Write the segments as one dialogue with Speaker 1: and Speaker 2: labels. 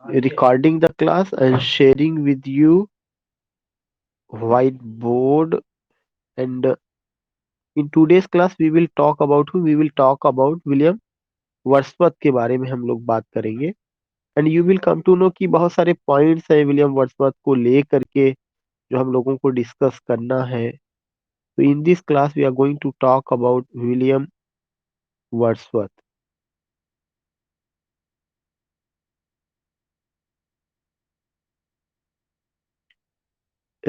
Speaker 1: recording the class and sharing with you whiteboard. And in today's class we will talk about who? We will talk about William Wordsworth के बारे में हम लोग बात करेंगे. And you will come to know कि बहुत सारे पॉइंट्स हैं विलियम वर्ड्सवर्थ को लेकर के जो हम लोगों को डिस्कस करना है. तो in this class we are going to talk about William Wordsworth.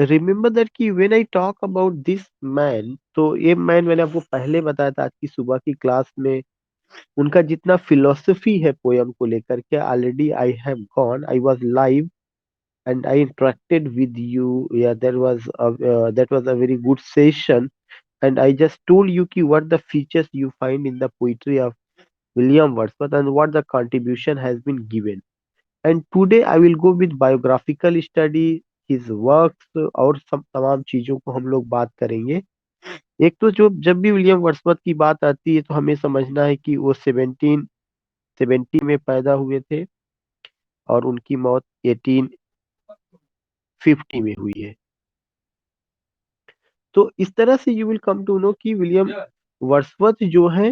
Speaker 1: Remember that कि when I talk about this man, तो ये मैन मैंने आपको पहले बताया था आज की सुबह की क्लास में. उनका जितना फिलोसफी है पोयम को लेकर के, already I have gone, I was live and I interacted with you. Yeah, that was a very good session, and I just told you ki what the features you find in the poetry of William Wordsworth and what the contribution has been given. And today I will go with biographical study, his works और सब तमाम चीजों को हम लोग बात करेंगे. एक तो जो जब भी विलियम वर्ड्सवर्थ की बात आती है तो हमें समझना है कि वो 1770 में पैदा हुए थे और उनकी मौत 1850 में हुई है. तो इस तरह से you will come to know कि विलियम वर्ड्सवर्थ जो है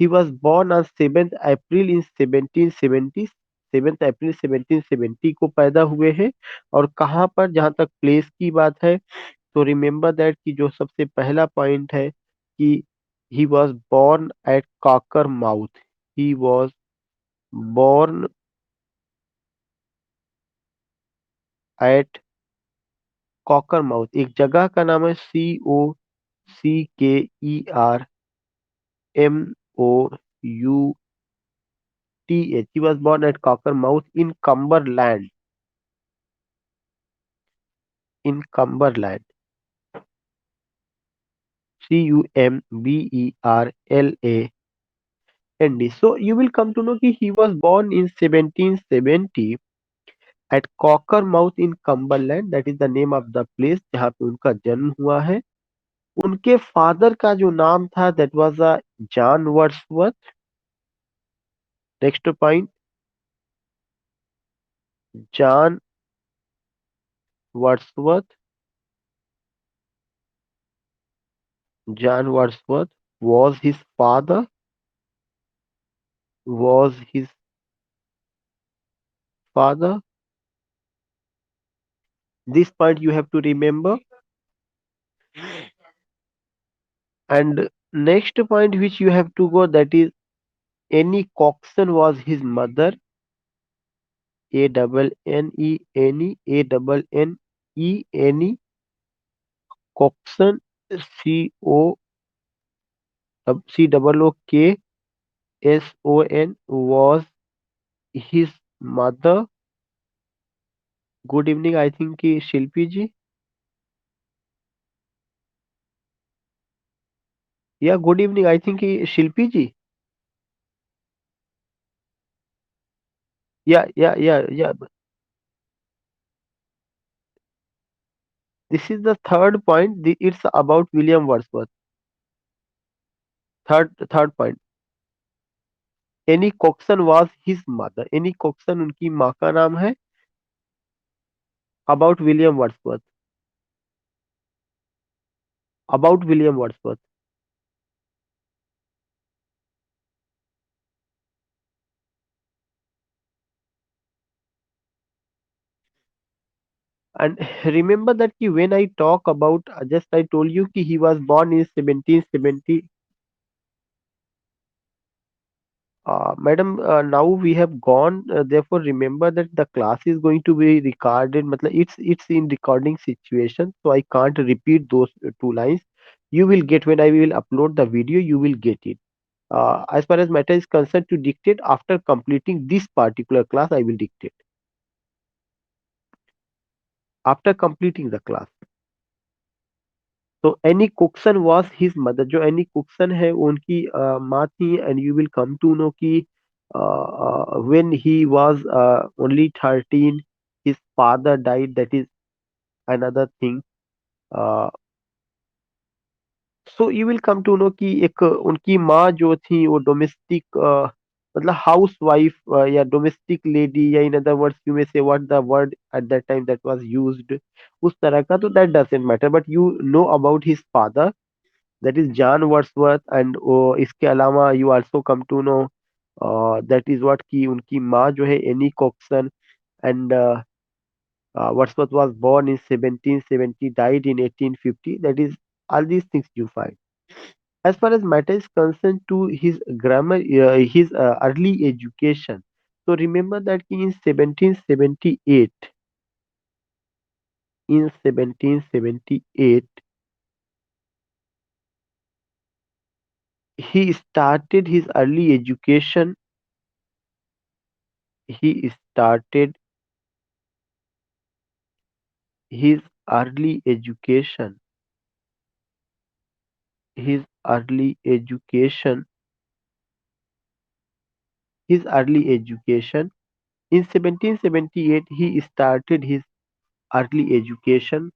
Speaker 1: he was born on 7th April in 1770. 7th अप्रैल 1770 को पैदा हुए हैं. और कहाँ पर, जहाँ तक प्लेस की बात है, तो रिमेम्बर दैट कि जो सबसे पहला पॉइंट है कि he was born at Cockermouth. He was born at Cockermouth. एक जगह का नाम है COCKERMOUTH. He was born at Cockermouth in Cumberland. In Cumberland. CUMBERLAND. So you will come to know कि he was born in 1770 at Cockermouth in Cumberland. That is the name of the place जहाँ पे उनका जन्म हुआ है. उनके father का जो नाम था that was a John Wordsworth. Next point, John Wordsworth. John Wordsworth was his father. Was his father. This point you have to remember. And next point which you have to go, that is Annie Coxon was his mother. Annie Coxon. COOKSON was his mother. Good evening, I think कि शिल्पी जी. Yeah, good evening, I think कि शिल्पी जी. Yeah. This is the third point. It's about William Wordsworth. Third point. Annie Coxon was his mother. Annie Coxon उनकी माँ का नाम है. About William Wordsworth. About William Wordsworth. And remember that कि when I talk about, just I told you कि he was born in 1770. Madam, now we have gone. Therefore, remember that the class is going to be recorded. मतलब it's in recording situation, so I can't repeat those two lines. You will get when I will upload the video. You will get it. As far as matter is concerned, to dictate after completing this particular class, I will dictate after completing the class. तो Annie Cookson was his mother. जो Annie Cookson है वो उनकी माँ थी. And you will come to know कि when he was only 13 his father died. That is another thing. So you will come to know कि एक उनकी माँ जो थी वो डोमेस्टिक मतलब हाउस वाइफ या डोमेस्टिक लेडी, या in other words you may say what the word at that time that was used, उस तरह का, तो that doesn't matter, but you know about his father, that is John Wordsworth. And इसके अलावा you also come to know that is what की उनकी माँ जो है Ann Cookson, and Wordsworth was born in 1770, died in 1850. That is, all these things you find. As far as matter is concerned to his grammar, his early education. So remember that in 1778, in 1778, he started his early education. He started his early education. His early education. His early education. In 1778, he started his early education.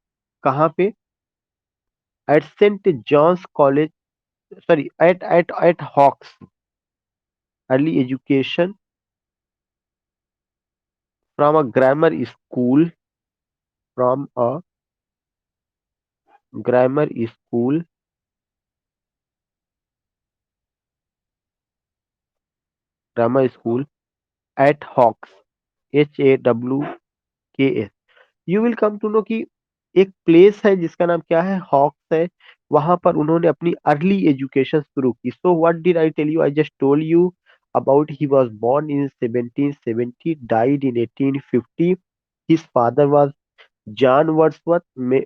Speaker 1: कहाँ पे? At St. John's College, sorry, at Hawks. Early education from a grammar school, from a grammar school, grammar school at Hawks, HAWKS. You will come to know कि एक place है जिसका नाम क्या है, hawks है। वहां पर उन्होंने अपनी अर्ली एजुकेशन शुरू की। So what did I tell you, I just told you about he was born in 1770, died in 1850। His father was John Wordsworth,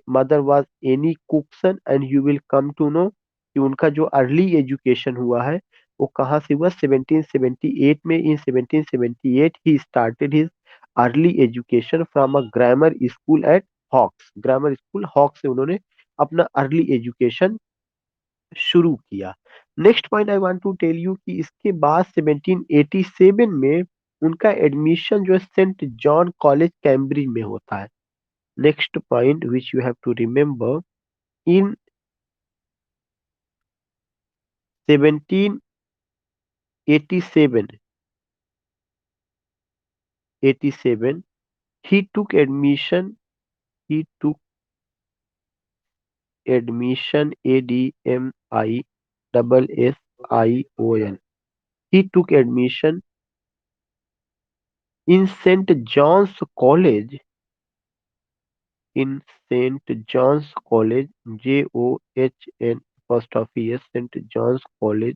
Speaker 1: mother was Annie Cookson, and you will come to know कि उनका जो early education हुआ है वो कहाँ से हुआ, 1778 में। In 1778 he started his early education from a grammar school at Hawks. Grammar school Hawks से उन्होंने अपना अर्ली एजुकेशन शुरू किया। Next point I want to tell you कि इसके बाद 1787 में उनका एडमिशन जो है सेंट जॉन कॉलेज कैम्ब्रिज में होता है। Next point which you have to remember, in 1787, 87, he took admission, he took admission, ADMI double SION. He took admission in St. John's College, in St. John's College, JOHN apostrophe S, St. John's College,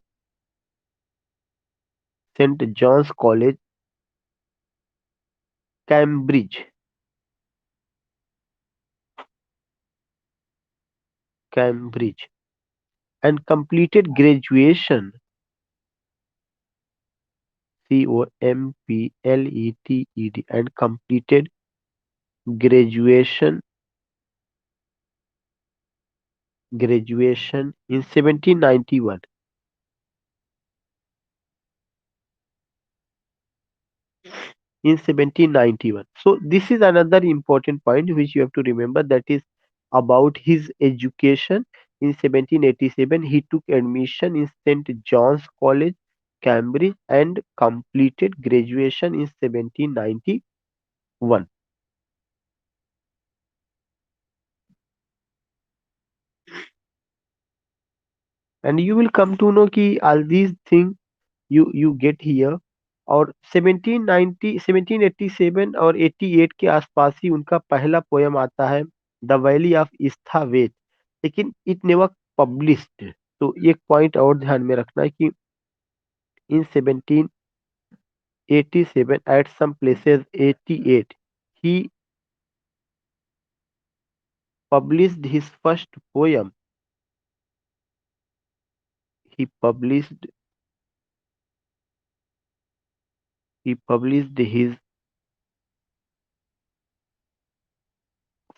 Speaker 1: St. John's College, Cambridge, Cambridge, and completed graduation, COMPLETED, and completed graduation, graduation in 1791. In 1791. So this is another important point which you have to remember, that is about his education. In 1787 he took admission in St. John's College, Cambridge, and completed graduation in 1791. And you will come to know कि all these things you get here। और 1790 1787 और 88 के आसपास ही उनका पहला poem आता है, the valley of इस्थावेट, लेकिन इट नेवर पब्लिश्ड। तो एक पॉइंट और ध्यान में रखना है कि in 1787 at some places 88 he published his first poem, he published he published his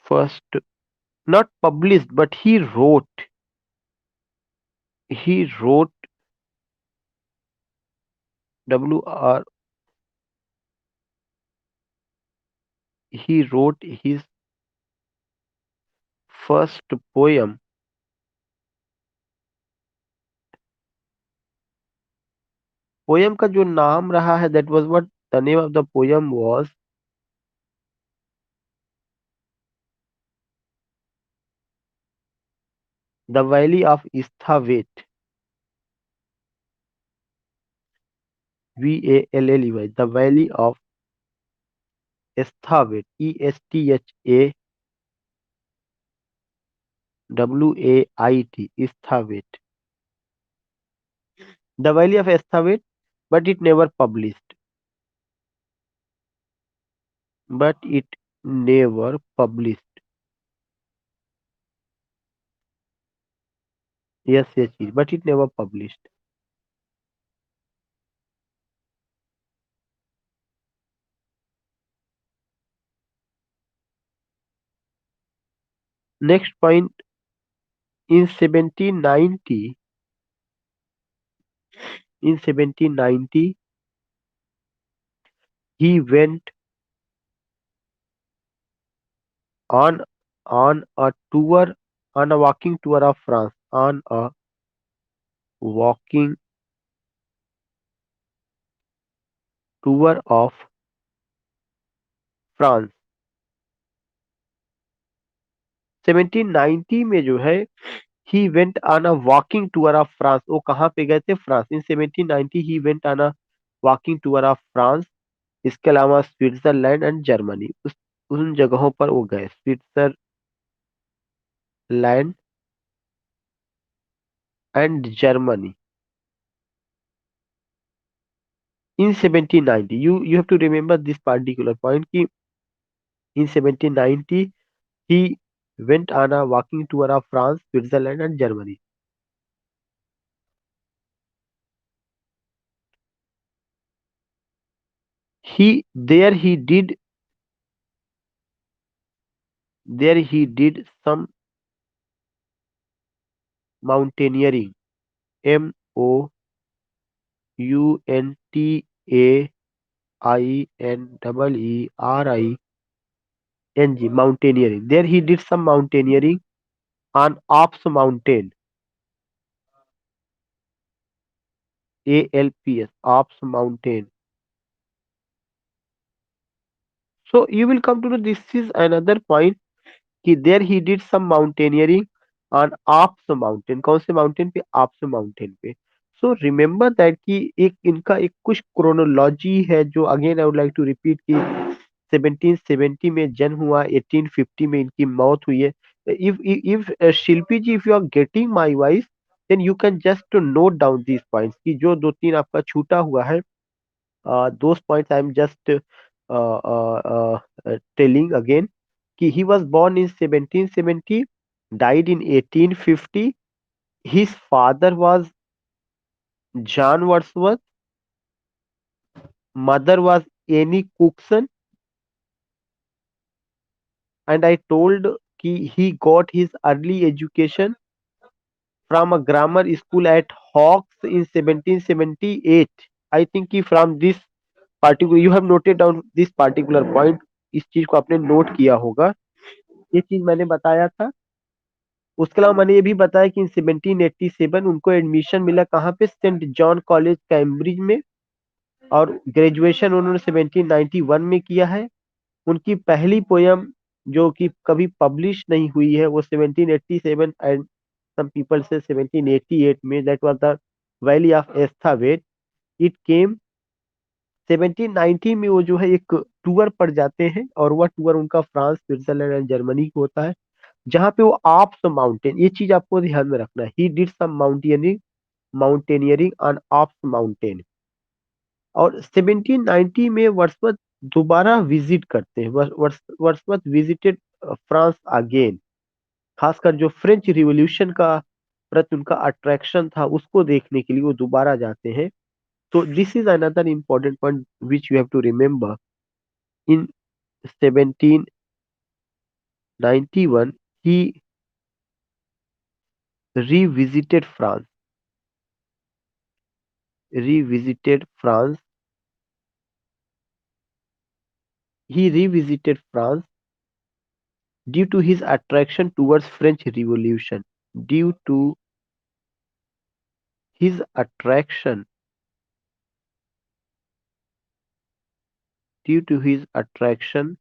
Speaker 1: first, not published, but he wrote WR, he wrote his first poem poem का जो नाम रहा है, that was what the name of the poem was the valley of Esthwaite, VALLEY, the valley of Esthwaite, ESTHAWAIT, Esthwaite, the valley of Esthwaite, but it never published, but it never published. Yes, yes, yes, but it never published. Next point, in 1790, in 1790, he went on on a tour, on a walking tour of France, on a walking tour of France. 1790 में जो है he went on a walking tour of France, वो कहाँ पे गए थे? France. In 1790 he went on a walking tour of France. इसके अलावा स्विट्जरलैंड एंड जर्मनी, उस उन जगहों पर वो गए, Switzerland and Germany in 1790। You have to remember this particular point कि in 1790 he went on a walking tour of France, Switzerland and Germany. He there he did some mountaineering, Mountaineering, mountaineering. There he did some mountaineering on Alps mountain, ALPS, Alps mountain. So you will come to know this is another point कि there he did some mountaineering on Alps mountain। कौन से mountain पे? Alps mountain पे। So remember that कि एक इनका एक कुछ chronology है जो again I would like to repeat कि 1770 में जन्म हुआ, 1850 में इनकी मौत हुई है। if Shilpi ji, if you are getting my voice, then you can just to note down these points कि जो दो तीन आपका छूटा हुआ है, those points I am just telling again कि he was born in 1770, died in 1850. His father was John Wordsworth, mother was Annie Cookson, and I told he got his early education from a grammar school at Hawks in 1778. I think कि from this particular you have noted down this particular point, इस चीज को आपने note किया होगा। ये चीज मैंने बताया था। उसके अलावा मैंने ये भी बताया कि 1787 उनको एडमिशन मिला कहाँ पे? सेंट जॉन कॉलेज कैम्ब्रिज में, और ग्रेजुएशन उन्होंने 1791 में किया है। उनकी पहली पोयम जो कि कभी पब्लिश नहीं हुई है वो 1787 एंड सम पीपल से 1788 में, that was the valley of Esthwaite. It came 1790 में, वो जो है एक टूर पर जाते हैं और वह टूर उनका फ्रांस, स्विट्जरलैंड एंड जर्मनी को होता है, जहाँ पे वो आप्स माउंटेन, ये चीज आपको ध्यान में रखना है, he did some mountaineering on Alps mountain. और 1790 में वर्ड्सवर्थ दोबारा विजिट करते हैं, वर्ड्सवर्थ विजिटेड फ्रांस अगेन। खासकर जो फ्रेंच रिवॉल्यूशन का प्रति उनका अट्रैक्शन था उसको देखने के लिए वो दोबारा जाते हैं। तो this is another important point which you have to remember. In 1791 he revisited France, revisited France, he revisited France due to his attraction towards French Revolution, due to his attraction due to his attraction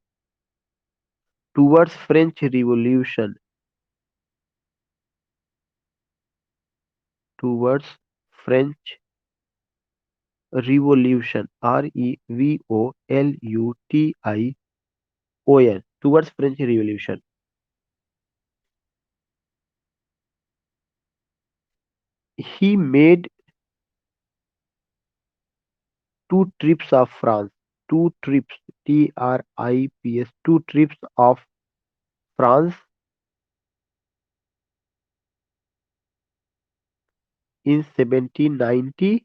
Speaker 1: towards French Revolution, towards French Revolution, Revolution, towards French Revolution. He made two trips of France, two trips, TRIPS, two trips of France in 1790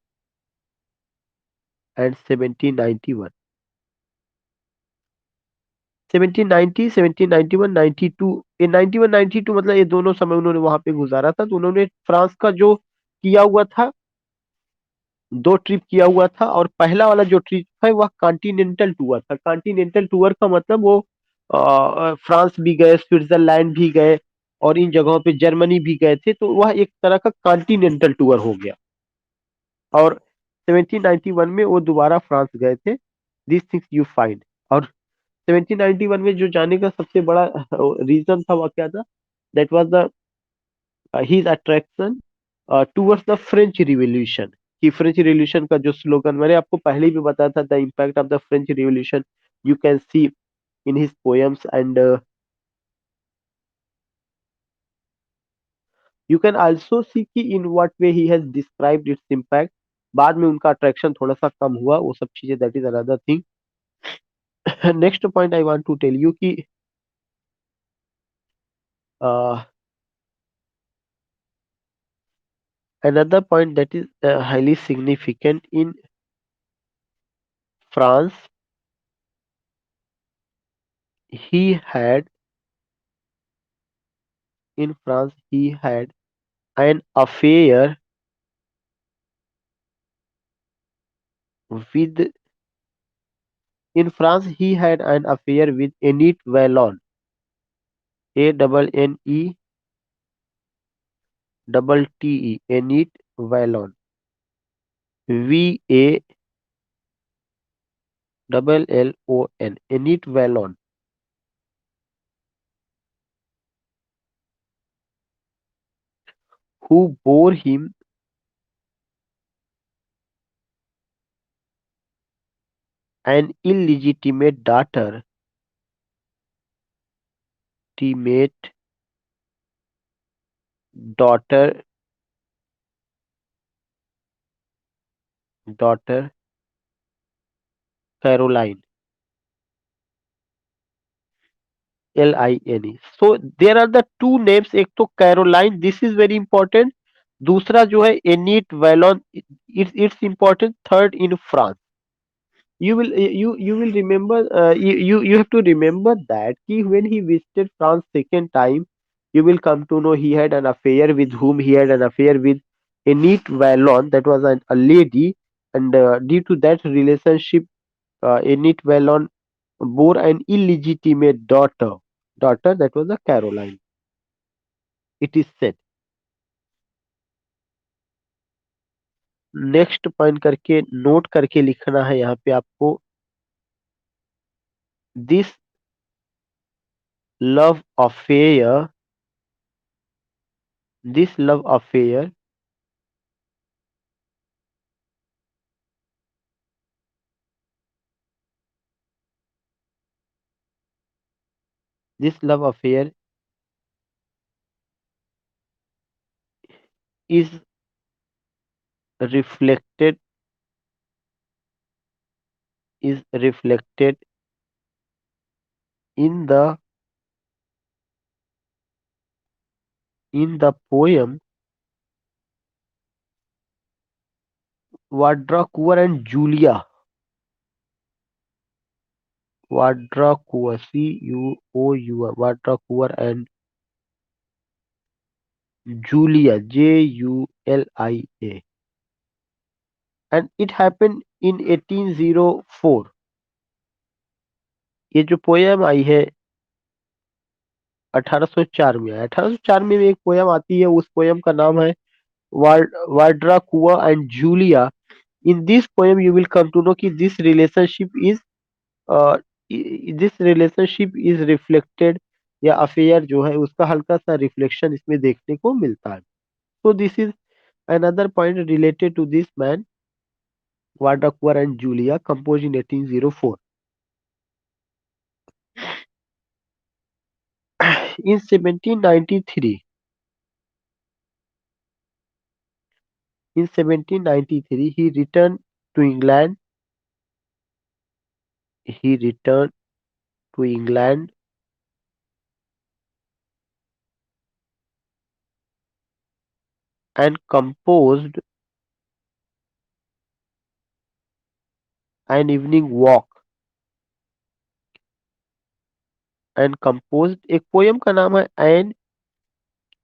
Speaker 1: and 1791. 1790, 1791, 92, ये 91, 92 मतलब ये दोनों समय उन्होंने वहां पे गुजारा था। तो उन्होंने फ्रांस का जो किया हुआ था, दो ट्रिप किया हुआ था। और पहला वाला जो ट्रिप है वह कॉन्टिनेंटल टूर था। कॉन्टिनेंटल टूर का मतलब वो फ्रांस भी गए, स्विट्जरलैंड भी गए, और इन जगहों पे जर्मनी भी गए थे। तो वह एक तरह का कॉन्टिनेंटल टूर हो गया। और 1791 में वो दोबारा फ्रांस गए थे। This things you find. और 1791 में जो जाने का सबसे बड़ा रीजन था वह क्या था? That was the his attraction towards the French revolution. कि फ्रेंच रिवॉल्यूशन का जो स्लोगन मैंने आपको पहले भी बताया था, the impact of the French revolution you can see in his poems, and you can also see कि in what way he has described its impact. बाद में उनका अट्रैक्शन थोड़ा सा कम हुआ, वो सब चीजें, that is another thing. Next point I want to tell you कि another point that is highly significant in France, he had he had an affair with in France he had an affair with Enid Vallon, ANNETTE, Enid Vallon, VALLON, Enid Vallon, who bore him an illegitimate teammate daughter daughter Caroline, LINE। So there are the two names, एक तो Caroline, this is very important. दूसरा जो है Annette Vallon, it's important. Third in France. You will remember, you have to remember that कि when he visited France second time, you will come to know he had an affair with whom he had an affair with Enid Vallon, that was a lady, and due to that relationship, Enid Vallon bore an illegitimate daughter that was a Caroline, it is said। Next point करके note करके लिखना है यहाँ पे आपको, this love affair this love affair this love affair is reflected reflected in the poem Vadrakuar and Julia, Vadrakuar, Cuour, Vadrakuar and Julia, Julia, and it happened in 1804। ये जो poem आई है 1804 में आया। 1804 में एक पोयम आती है, उस पोयम का नाम है Vaudracour and Julia. In this poem you will come to know कि this relationship is this relationship is reflected, या अफेयर जो है उसका हल्का सा रिफ्लेक्शन इसमें देखने को मिलता है। So this is another point related to this man, Wadakwar and Julia, composed in 1804. In 1793, he returned to England. He returned to England and an evening walk composed एक पोयम का नाम है an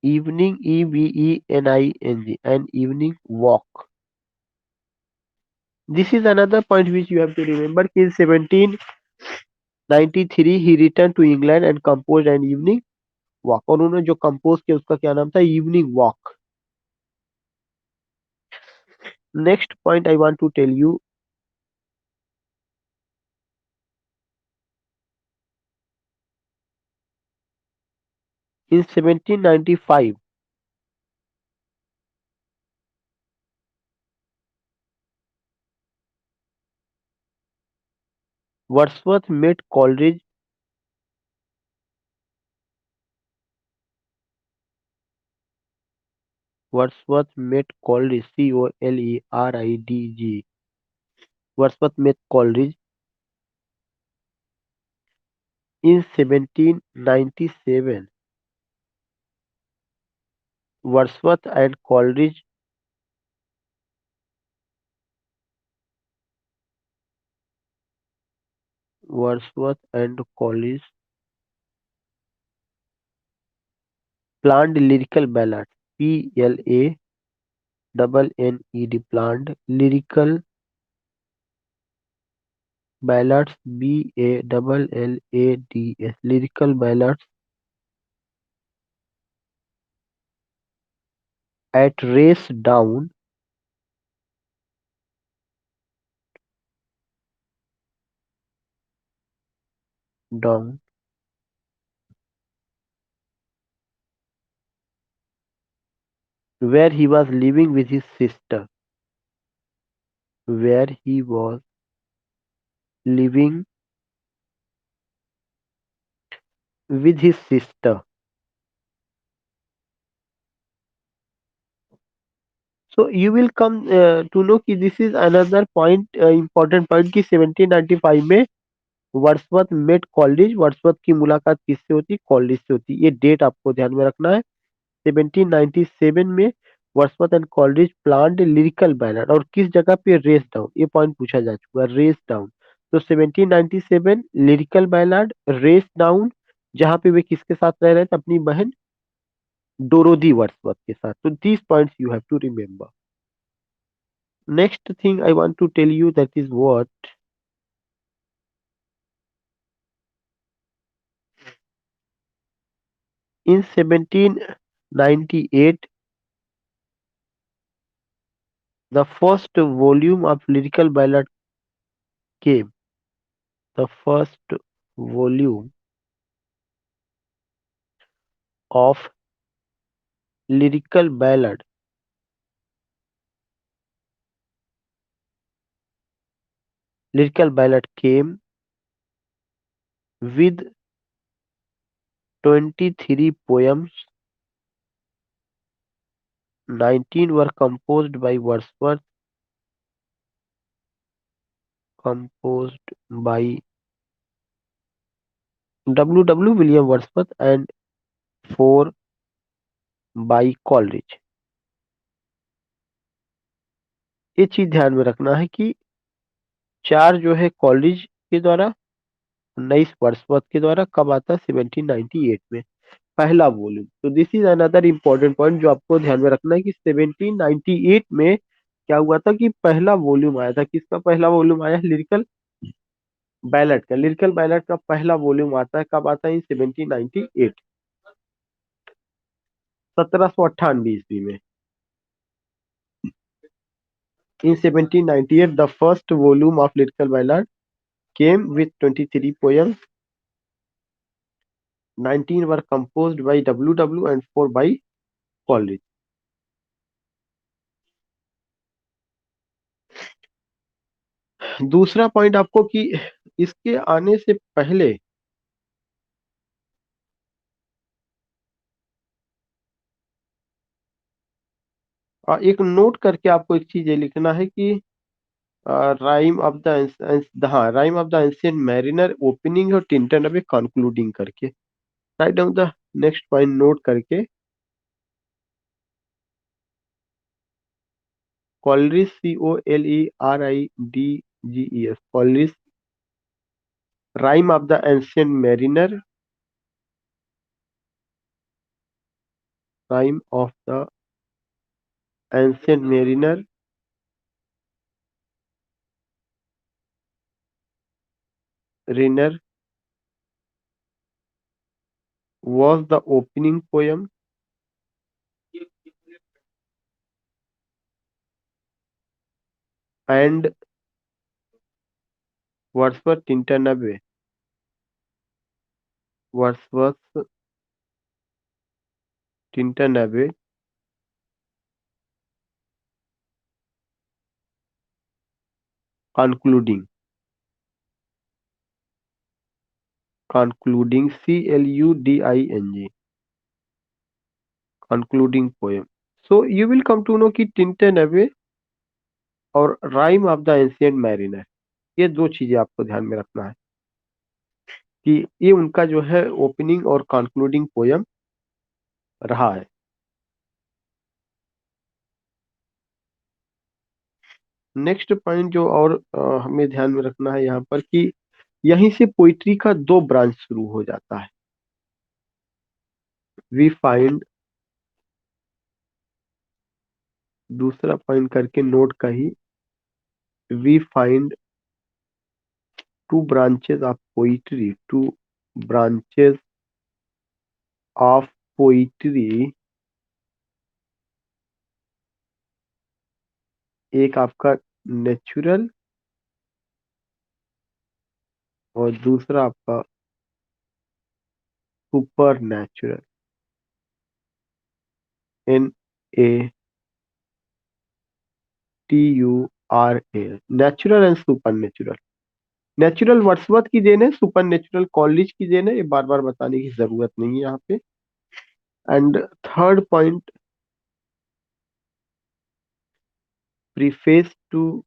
Speaker 1: evening, EVENING, an evening walk. This is another point which you have to remember. In 1793 he returned to England and composed an evening walk. और उन्होंने जो compose किया उसका क्या नाम था? Evening walk. Next point I want to tell you, in 1795 Wordsworth met Coleridge. Wordsworth met Coleridge, Coleridge. Wordsworth met Coleridge in 1797. Wordsworth and Coleridge Wordsworth and Coleridge planned lyrical ballads. PLANNED, planned lyrical ballads. BALLADS, lyrical ballads at Race Down, where he was living with his sister. Where he was living with his sister. So you will come to know कि this is another point, important point कि 1795 में Wordsworth met Coleridge. Wordsworth की मुलाकात किससे होती? Coleridge से होती. ये डेट आपको ध्यान में रखना है. 1797 में Wordsworth and Coleridge planned lyrical banner, और किस जगह पे? Race down. ये पॉइंट पूछा जा चुका है, रेस डाउन. तो 1797 लिरिकल बैलाड रेस डाउन, जहां पे वे किसके साथ रह रहे थे? अपनी बहन डोरोदी वर्ड्सवर्थ के साथ. तो these points you have to remember. Next thing I want to tell you, that is what, in 1798 the first volume of lyrical ballad came. The first volume of lyrical ballad came with 23 poems. 19 were composed by Wordsworth, composed by W. William Wordsworth, and 4 by Coleridge. ये चीज ध्यान में रखना है कि 4 जो है Coleridge के द्वारा, 19 वर्ड्सवर्थ के द्वारा. कब आता है? 1798 में, पहला वॉल्यूम. तो this is another important point जो आपको ध्यान में रखना है कि 1798 में क्या हुआ था कि पहला वॉल्यूम आया था. किसका पहला वॉल्यूम आया? लिरिकल बैलेट का. लिरिकल बैलेट का पहला वॉल्यूम आता है. कब आता है? इन 1798, 1798 ईस्वी में. In 1798 the first volume of lyrical ballad came with 23 poems. 19 were composed by W and 4 by Coleridge. दूसरा पॉइंट आपको कि इसके आने से पहले एक नोट करके आपको एक चीज ये लिखना है कि राइम ऑफ द हाँ rime of the ancient mariner opening और टिंटन अवे कंक्लूडिंग करके write down the next point note करके Coleridge COLERIDGES Coleridge rime of the ancient mariner rime of the ancient mariner रिनर was the opening poem and Wordsworth Tintin Wordsworth Tintin concluding CLUDING concluding poem. So you will come to know कि Tintern away और rhyme of the ancient mariner ये दो चीजें आपको ध्यान में रखना है कि ये उनका जो है ओपनिंग और कंक्लूडिंग पोयम रहा है। नेक्स्ट पॉइंट जो और हमें ध्यान में रखना है यहाँ पर कि यहीं से पोइट्री का दो ब्रांच शुरू हो जाता है। वी फाइंड दूसरा पॉइंट करके नोट का ही we find two branches of poetry two branches of poetry एक आपका नेचुरल और दूसरा आपका supernatural NATURA natural and supernatural. Natural Wordsworth की देन है, सुपर नेचुरल कॉलेज की देन है, ये बार बार बताने की जरूरत नहीं है यहाँ पे। And third point preface to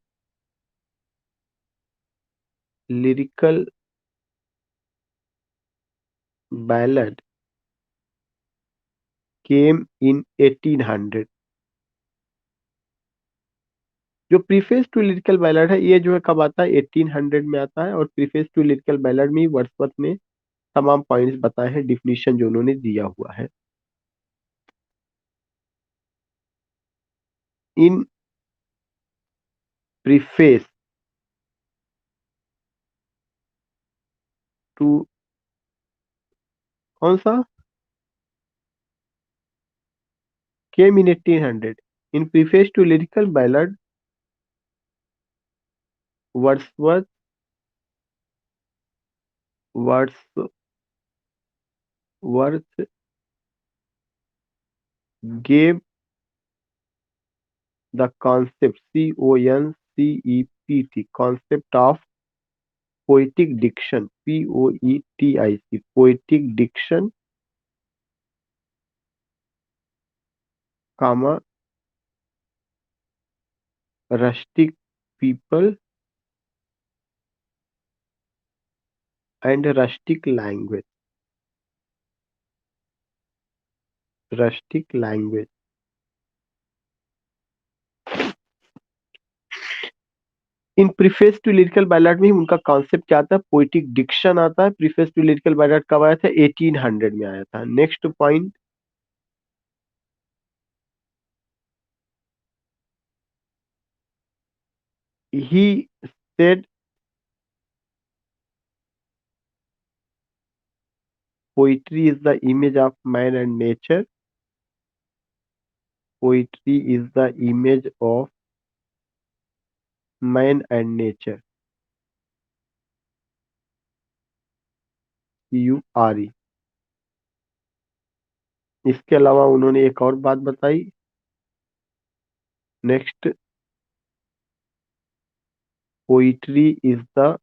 Speaker 1: lyrical ballad came in 1800। जो प्रीफेस टू लिरिकल बैलड है ये जो है कब आता है 1800 में आता है और प्रीफेस टू लिरिकल बैलड में वर्ड्सवर्थ ने तमाम पॉइंट्स बताए हैं, डिफिनीशन जो उन्होंने दिया हुआ है। इन प्रीफेस टू कौन सा came in 1800 in preface to lyrical ballad Wordsworth Wordsworth gave the concept concept of poetic diction poetic diction comma rustic people and rustic language। In preface to lyrical ballad में ही उनका concept क्या आता है, poetic Dickson आता है। Preface to lyrical ballad कब आया था 1800 में आया था। Next point he said poetry is the image of man and nature poetry is the image of man and nature। CURE। इसके अलावा उन्होंने एक और बात बताई। Next, poetry is the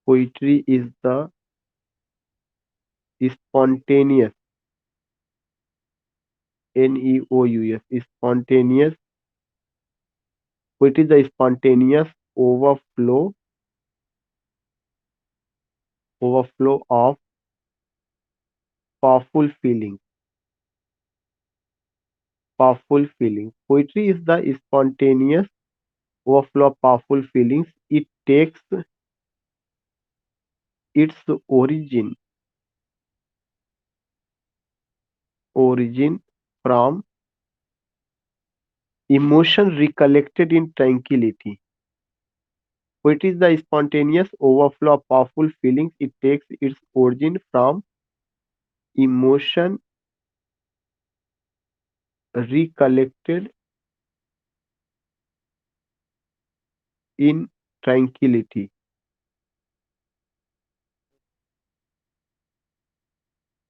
Speaker 1: poetry is the spontaneous, NEOUS, spontaneous, poetry is the spontaneous overflow of powerful feelings. Poetry is the spontaneous overflow of powerful feelings. It takes its origin from emotion recollected in tranquility. Poetry is the spontaneous overflow of powerful feelings. It takes its origin from emotion recollected in tranquility.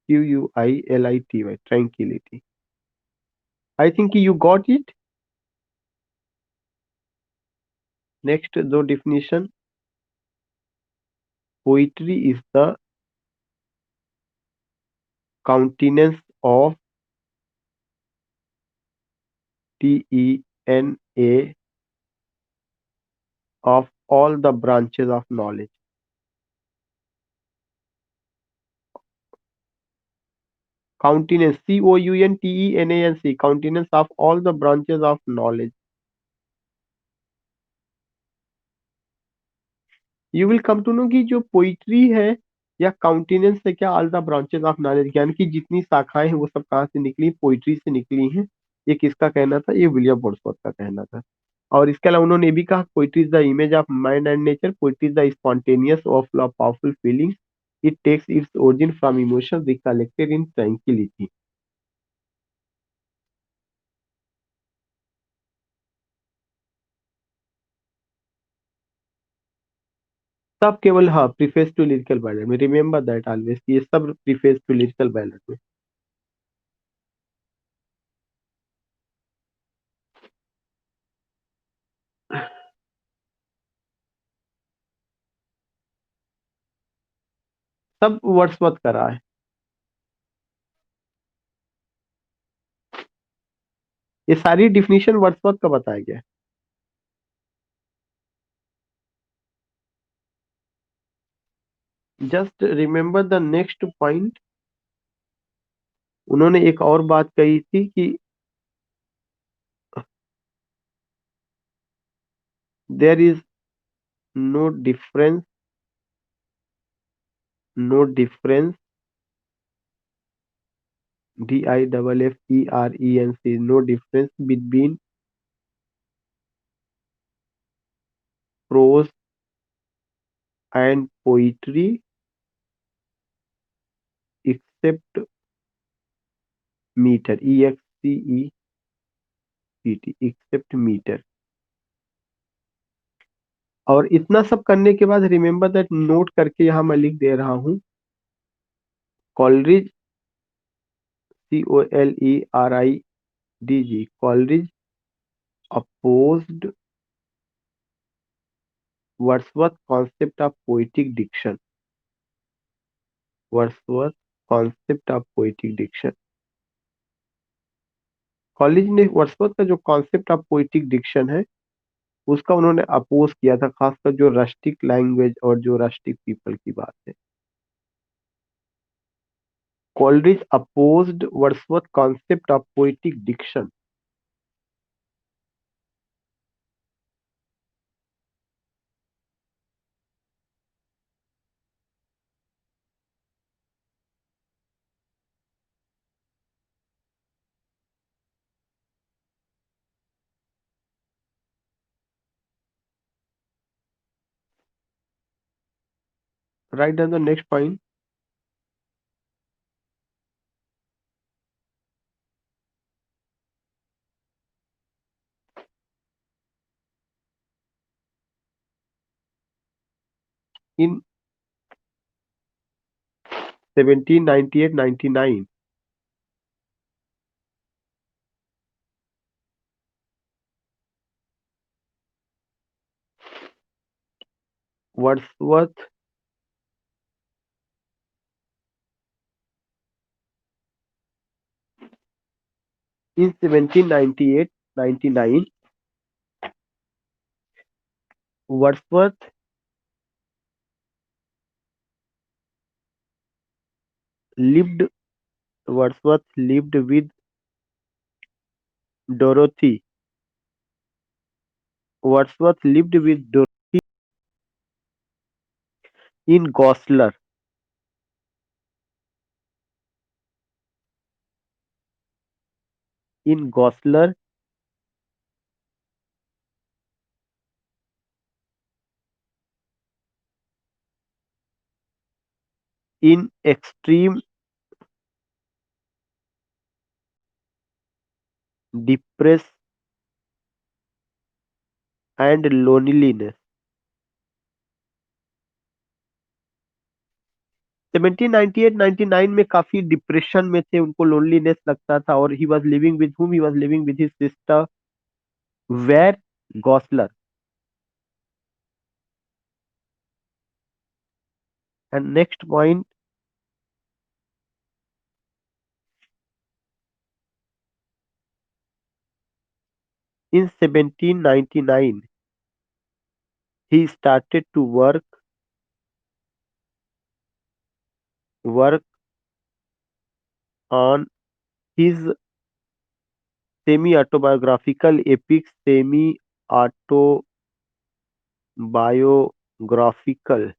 Speaker 1: QUILITY, tranquility. I think you got it. Next, the definition. Poetry is the countenance of TENA of all the branches of knowledge. Countenance, COUNTENANC, countenance of all the branches of knowledge. You will come to know कि जो poetry है या countenance से क्या all the branches of knowledge, ज्ञान की जितनी शाखाएं हैं वो सब कहाँ से निकली, पोइट्री से निकली हैं। ये किसका कहना था? ये विलियम वर्ड्सवर्थ का कहना था। और इसके अलावा उन्होंने ये भी कहा, poetry is the image of mind and nature, poetry is the spontaneous of powerful feelings, it takes its origin from emotions recollected in tranquillity. सब केवल, हाँ, प्रीफेस टू लिरिकल बैलेट में, रिमेम्बर दैट ऑलवेज, ये सब preface to lyrical ballad में। सब Wordsworth का रहा है। ये सारी डिफिनीशन वर्ड्सवर्थ का बताया गया है। Just remember the next point. उन्होंने एक और बात कही थी कि there is no difference, no difference, DIFFERENC, no difference between prose and poetry except metre, EXCEPT, except metre. और इतना सब करने के बाद रिमेम्बर दैट, नोट करके यहां मैं लिख दे रहा हूं, Coleridge, COLERIDG, Coleridge opposed Wordsworth concept of poetic diction, Wordsworth concept of poetic diction। College ने वर्ड्सवर्थ का जो कॉन्सेप्ट ऑफ पोएटिक डिक्शन है उसका उन्होंने अपोज किया था, खासकर जो रस्टिक लैंग्वेज और जो रस्टिक पीपल की बात है। Coleridge opposed Wordsworth concept of poetic diction. Right down the next point. In 1798-99 Wordsworth in 1798-99 Wordsworth lived Wordsworth lived with Dorothy. Wordsworth lived with Dorothy in Goslar. In Goslar, in extreme depress and loneliness. 1798-99 में काफी depression में थे, उनको loneliness लगता था, और he was living with whom he was living with his sister where Goslar. And next point, in 1799 he started to work on his semi autobiographical epic. Autobiographical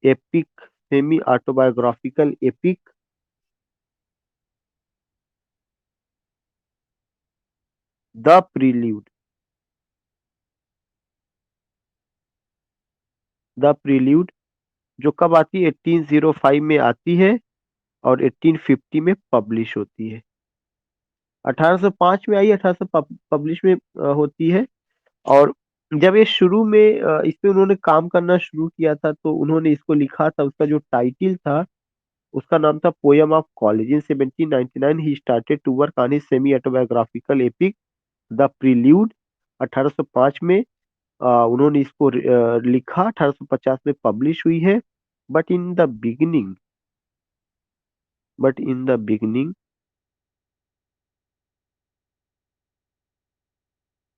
Speaker 1: epic Semi autobiographical epic, The Prelude. The prelude जो कब आती है, 1805 में आती है और 1850 में publish होती है. 1805 में आई, 1800 पब्लिश में होती है. और जब ये शुरू में इस पे उन्होंने काम करना शुरू किया था, तो उन्होंने इसको लिखा था, उसका जो टाइटल था उसका नाम था poem of college. In 1799 he started to work on his semi autobiographical epic the prelude. 1805 में उन्होंने इसको लिखा, 1850 में पब्लिश हुई है. But in the beginning but in the beginning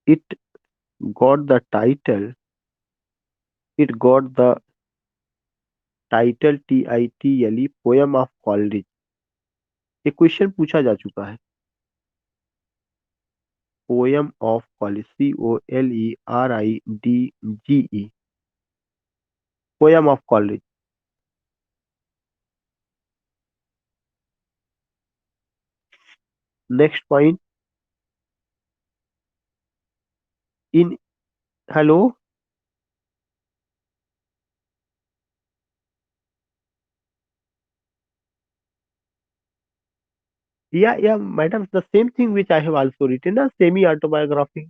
Speaker 1: it got the title it got the title poem of college. एक question पूछा जा चुका है, poem of college, COLERIDGE, poem of college. Next point, in hello, yeah madam, the same thing which I have also written, semi autobiography.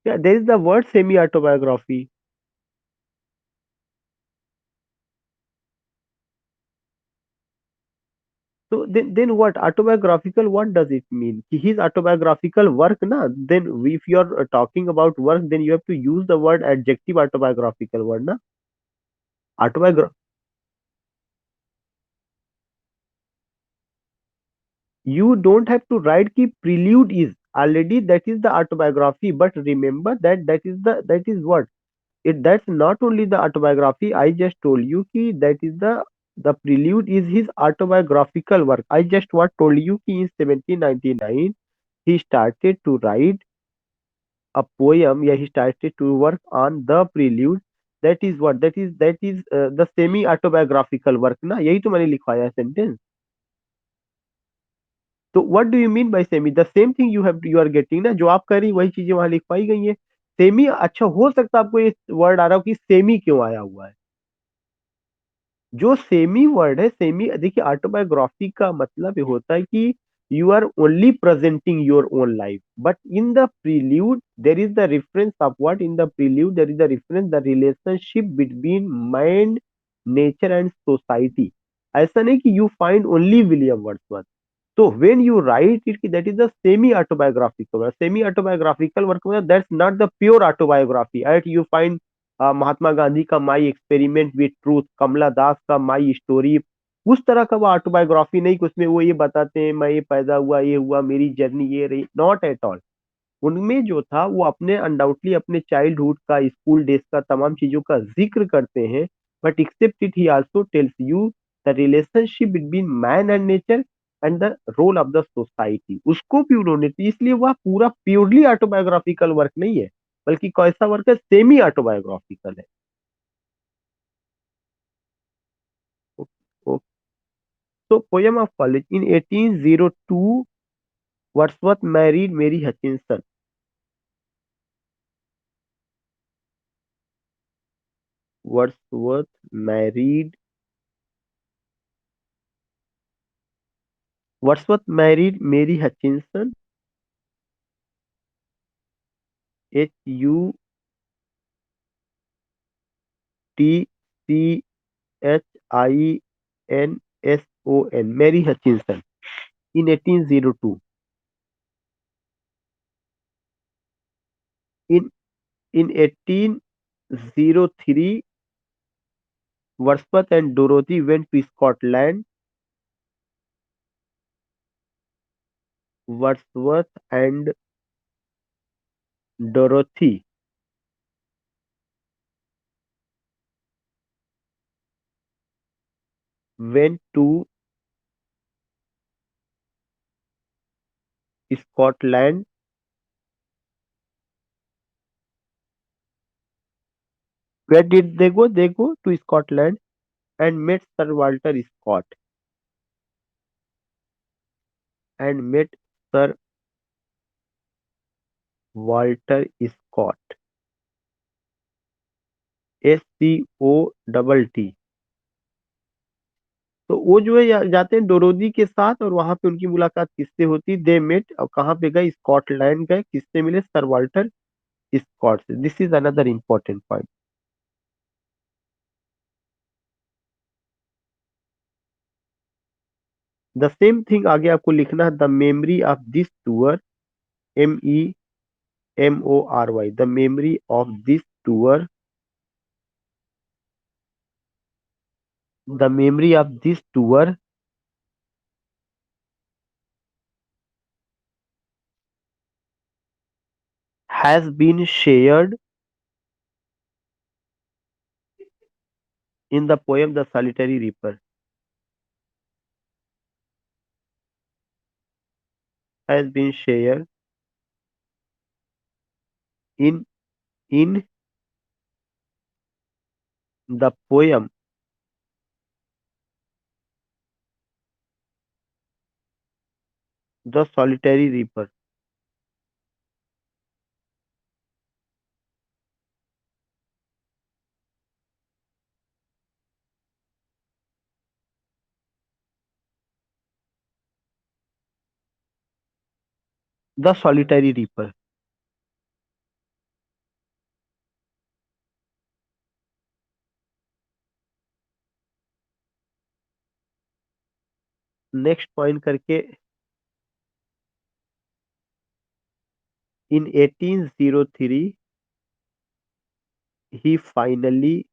Speaker 1: Yeah, there is the word semi autobiography. So then what autobiographical, what does it mean? His autobiographical work na, then if you are talking about work, then you have to use the word adjective autobiographical word na. Autobiography, you don't have to write ki prelude is already, that is the autobiography. But remember that that is what it, that's not only the autobiography. I just told you ki that is the prelude is his autobiographical work. I just what told you ki in 1799 he started to write a poem. Yeah, he started to work on the prelude. That is what, that is the semi autobiographical work ना, यही तो मैंने लिखवाया है sentence. तो what do you mean by semi? The same thing you are getting ना, जो आप कर रही वही चीजें वहां लिखवाई गई है. सेमी, अच्छा हो सकता है आपको ये वर्ड आ रहा हो कि सेमी क्यों आया हुआ है. जो सेमी वर्ड है, सेमी देखिए, ऑटोबायोग्राफी का मतलब ये होता है कि you are only presenting your own life, but in the prelude there is the reference of what? In the prelude there is the reference, the relationship between mind, nature and society. ऐसा नहीं कि you find only William Wordsworth. So when you write it, that is a semi-autobiographical work. Semi-autobiographical work means that's not the pure autobiography. Right? You find Mahatma Gandhi का my experiment with truth, कमला दास का my story, उस तरह का वो autobiography नहीं कि उसमें वो ये बताते हैं मैं ये पैदा हुआ, ये हुआ, मेरी जर्नी ये रही, नॉट एट ऑल। उनमें जो था वो अपने अनडाउटली अपने चाइल्डहुड का, स्कूल डेज का, तमाम चीजों का जिक्र करते हैं, but except it he also tells you the relationship between man and nature and the role of the society, उसको भी उन्होंने, तो इसलिए वह पूरा प्योरली ऑटोबायोग्राफिकल वर्क नहीं है, बल्कि कैसा वर्क है? सेमी ऑटोबायोग्राफिकल है। So poem of college in 1802, Wordsworth married Mary Hutchinson. Wordsworth married Wordsworth married Mary Hutchinson, Hutchinson, Mary Hutchinson, in 1802. In in 1803, Wordsworth and Dorothy went to Scotland. Wordsworth and Dorothy went to Scotland. Where did they go? They go to Scotland and met Sir Walter Scott and met Sir Walter Scott, SCOTT। तो वो जो है जाते हैं डोरोदी के साथ, और वहां पे उनकी मुलाकात किससे होती? दे मेट, और कहाँ पे गए? स्कॉटलैंड गए। किससे मिले? सर वाल्टर स्कॉट से। This is another important point. The same thing आगे आपको लिखना है, the memory of this tour, MEMORY, the memory of this tour, the memory of this tour has been shared in the poem The Solitary Reaper, has been shared in in the poem The Solitary Reaper. The Solitary Reaper. Next point करके, in 1803 he finally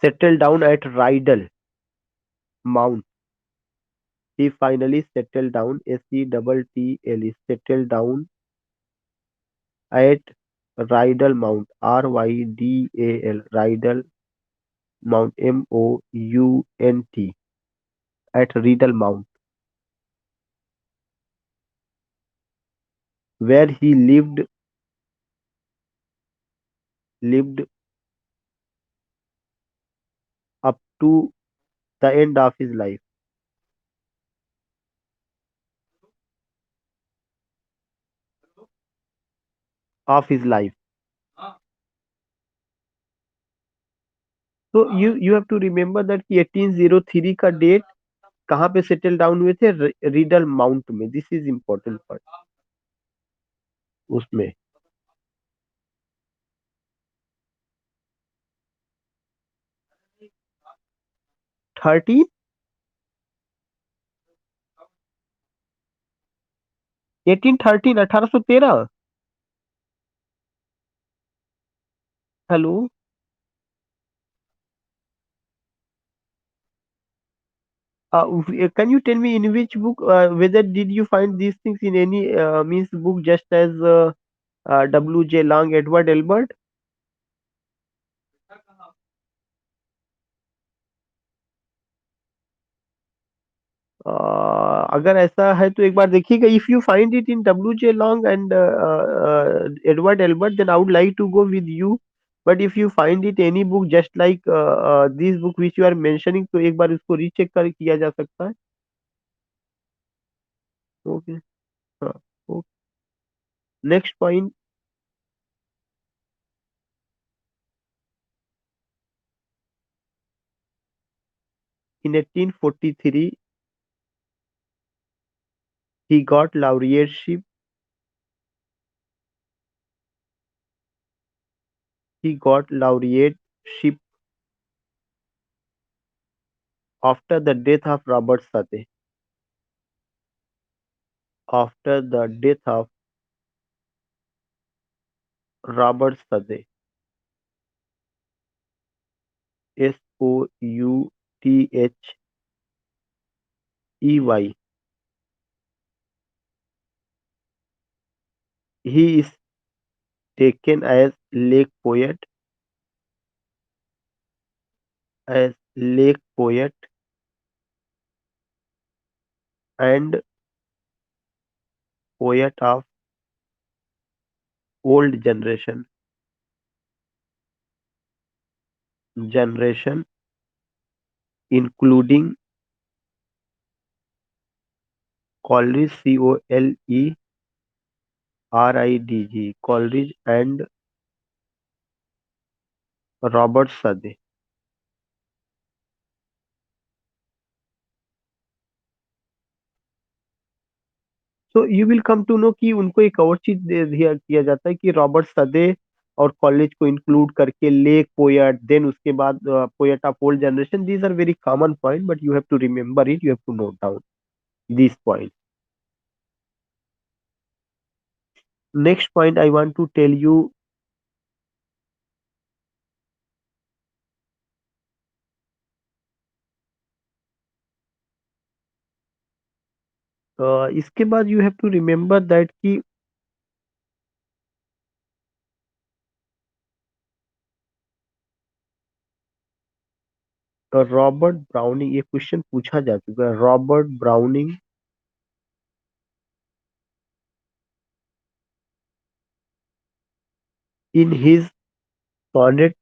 Speaker 1: settled down at Rydal Mount. He finally settled down, SETTL, settled down at Rydal Mount, RYDAL, Rydal Mount, MOUNT, at Rydal Mount, where he lived up to the end of his life. तो you have to remember that कि 1803 का date कहाँ पे settle down हुए थे, रीडल mount में। This is important point उसमें। 13, 1813, 1813। Hello. Can you tell me in which book, whether did you find these things in any means book, just as W.J. Long, Edward Elbert? अगर ऐसा है तो एक बार देखिएगा। If you find it in W.J. Long and Edward Elbert, then I would like to go with you. But if you find it any book just like this book which you are mentioning, तो एक बार उसको recheck कर किया जा सकता है। Okay. हाँ। Next point. In 1843, he got laureateship. He got laureateship after the death of Robert Sade. After the death of Robert Sade. Southey. He is taken as lake poet and poet of old generation, including Coleridge, Coleridge, Coleridge and Robert Sade. तो you will come to know कि उनको एक और चीज दे दिया किया जाता है कि रॉबर्ट सदे और कॉलेज को इंक्लूड करके लेक पोएट, देन उसके बाद poet of old generation. These are very common point, but you have to remember it, you have to note down this point. Next point I want to tell you. इसके बाद you have to remember that कि Robert Browning, ये question पूछा जा चुका है। Robert Browning in his sonnet,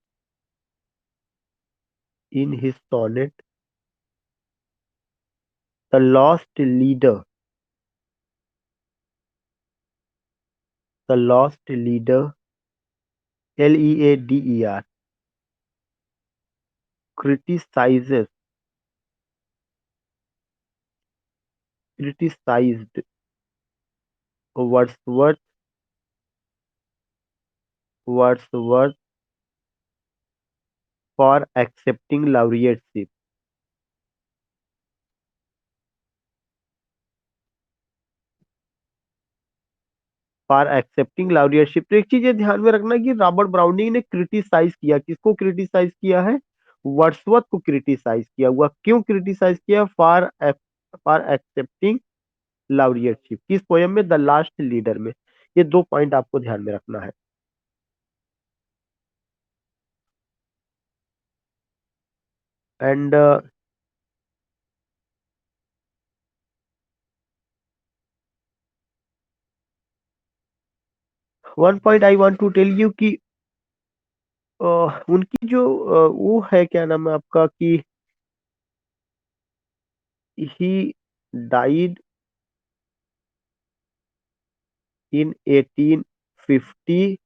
Speaker 1: in his sonnet the lost leader, the lost leader, Leader, criticizes, criticized Wordsworth, Wordsworth for accepting laureateship, for accepting laureateship। तो एक चीज ये ध्यान में रखना कि रॉबर्ट ब्राउनिंग ने क्रिटिसाइज किया, किसको क्रिटिसाइज किया है? वर्ड्सवर्थ को क्रिटिसाइज किया हुआ। क्यों क्रिटिसाइज किया? फॉर एक्सेप्टिंग laureateship, किस पोयम में? द लास्ट लीडर में। ये दो पॉइंट आपको ध्यान में रखना है। And one point I want to tell you कि उनकी जो वो है, क्या नाम है आपका, कि he died in 1850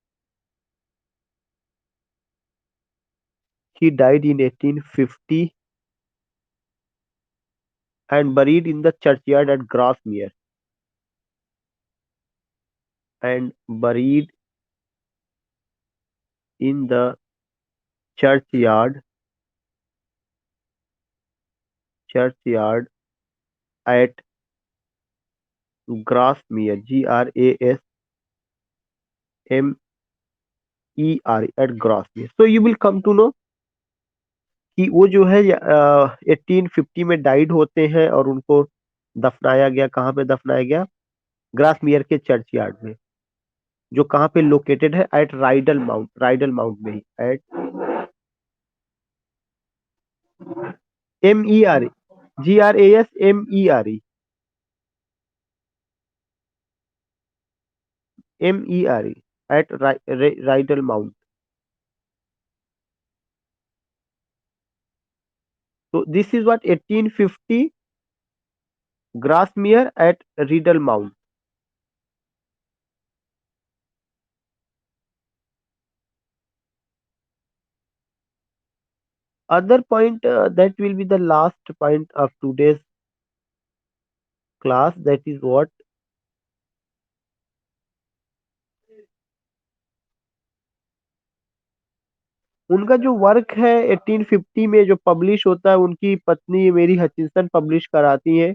Speaker 1: He died in 1850 and buried in the churchyard at Grasmere. And buried in the churchyard churchyard at Grasmere, Grasmere, at Grasmere. So you will come to know कि वो जो है 1850 में डाइड होते हैं और उनको दफनाया गया, कहाँ पे दफनाया गया? ग्रासमियर के चर्चयार्ड में, जो कहाँ पे लोकेटेड है? एट राइडल माउंट में ही, at MERE, MERE, at Rydal Mount. So this is what 1850 Grasmere at Riddle Mount. Other point that will be the last point of today's class. That is what उनका जो work है 1850 में जो publish होता है, उनकी पत्नी मेरी हचिंसन पब्लिश कराती है.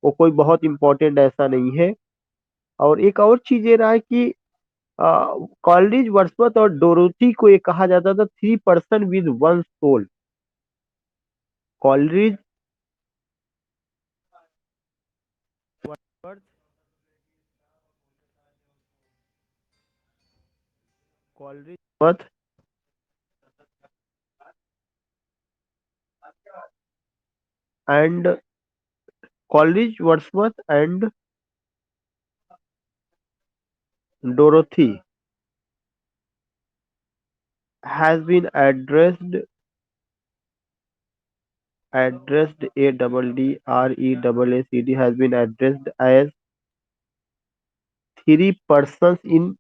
Speaker 1: वो कोई बहुत इंपॉर्टेंट ऐसा नहीं है. और एक और चीज ये रहा है कि कॉलरिज, वर्ड्सवर्थ और डोरोथी को ये कहा जाता था three person with one soul. Coleridge, Wordsworth, Coleridge worth and Coleridge, Wordsworth and Dorothy has been addressed ADDREACD has been addressed as three persons in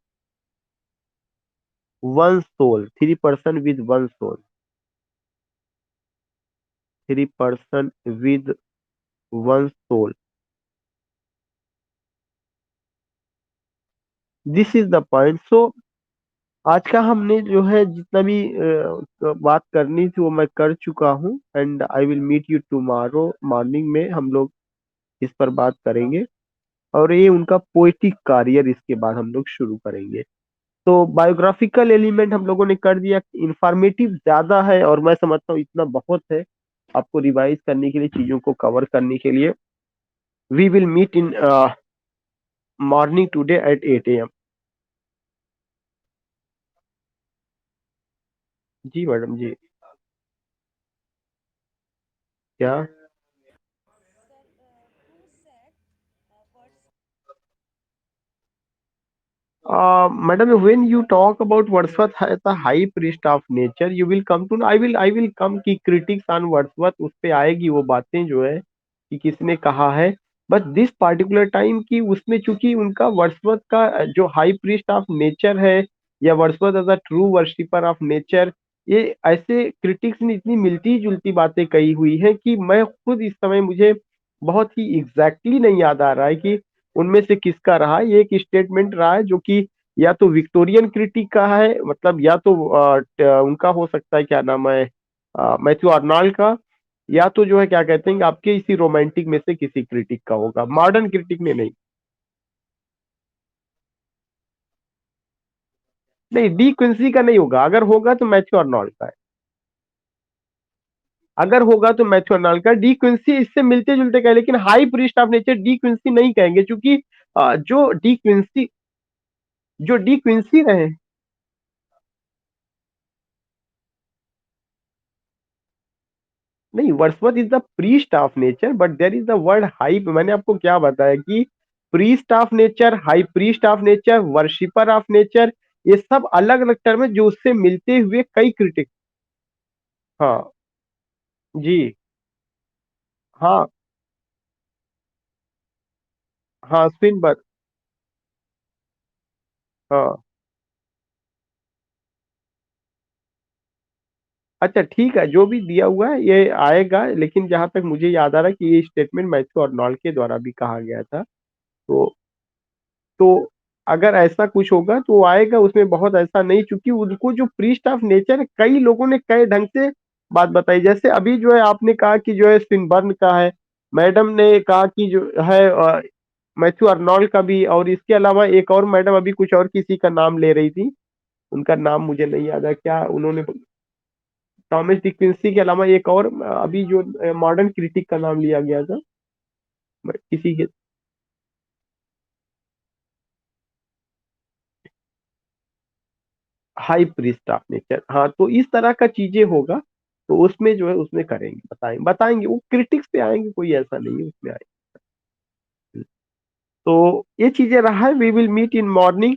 Speaker 1: one soul, three person with one soul, three person with one soul. This is the point. So आज का हमने जो है जितना भी बात करनी थी वो मैं कर चुका हूँ. And I will meet you tomorrow morning में हम लोग इस पर बात करेंगे. और ये उनका पोएटिक करियर इसके बाद हम लोग शुरू करेंगे. तो बायोग्राफिकल एलिमेंट हम लोगों ने कर दिया. इंफॉर्मेटिव ज्यादा है और मैं समझता हूँ इतना बहुत है आपको रिवाइज करने के लिए, चीजों को कवर करने के लिए. We will meet in morning today at 8 AM. जी मैडम जी. क्या? Madam, when you talk about Wordsworth as a high priest of nature, you will come to know. I will come कि critics on Wordsworth उस पे आएगी वो बातें जो है कि किसने कहा है. बट दिस पार्टिकुलर टाइम की उसमें चूंकि उनका वर्ड्सवर्थ का जो हाई प्रीस्ट ऑफ नेचर है या Wordsworth as a true worshipper of nature, ये ऐसे क्रिटिक्स ने इतनी मिलती जुलती बातें कही हुई है कि मैं खुद इस समय मुझे बहुत ही एग्जैक्टली नहीं याद आ रहा है कि उनमें से किसका रहा है. ये एक स्टेटमेंट रहा है जो कि या तो विक्टोरियन क्रिटिक का है, मतलब या तो उनका हो सकता है, क्या नाम है, मैथ्यू आर्नल्ड का, या तो जो है क्या कहते हैं कि आपके इसी रोमांटिक में से किसी क्रिटिक का होगा, मॉडर्न क्रिटिक ने नहीं. नहीं, डी क्विंसी का नहीं होगा. अगर होगा तो मैथ्यू आर्नल्ड का है. अगर होगा तो मैथ्यू आर्नल्ड का. डी क्विंसी इससे मिलते जुलते कहे, लेकिन high priest of nature De Quincey नहीं कहेंगे, क्योंकि जो डी क्विंसी रहे. नहीं, Wordsworth is the priest of nature but there is the word high. मैंने आपको क्या बताया कि priest of nature, high priest of nature, worshipper of nature, ये सब अलग अलग टर्म है जो उससे मिलते हुए कई क्रिटिक. हाँ जी. हाँ. हाँ स्पिनबर्ग. हाँ. अच्छा ठीक है, जो भी दिया हुआ है ये आएगा, लेकिन जहां तक मुझे याद आ रहा है कि ये स्टेटमेंट मैथ्यू अर्नोल्ड के द्वारा भी कहा गया था। तो तो अगर ऐसा कुछ होगा तो वो आएगा, उसमें बहुत ऐसा नहीं, चूंकि उनको जो प्रीस्ट ऑफ नेचर है, कई लोगों ने कई ढंग से बात बताई। जैसे अभी जो है आपने कहा कि जो है स्विनबर्न का है, मैडम ने कहा कि जो है मैथ्यू अर्नोल्ड का भी, और इसके अलावा एक और मैडम अभी कुछ और किसी का नाम ले रही थी, उनका नाम मुझे नहीं याद है क्या उन्होंने। थॉमस डिक्विंसी के अलावा एक और अभी जो मॉडर्न क्रिटिक का नाम लिया गया था किसी के। हाई प्रीस्ट ऑफ नेचर, हाँ, तो इस तरह का चीजें होगा। तो उसमें जो है उसमें करेंगे, बताएंगे बताएंगे, वो क्रिटिक्स पे आएंगे, कोई ऐसा नहीं है उसमें आएंगे। तो ये चीजें रहा है, we will meet in morning.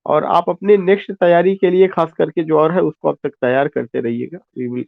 Speaker 1: और आप अपने नेक्स्ट तैयारी के लिए खास करके जो और है उसको अब तक तैयार करते रहिएगा। We will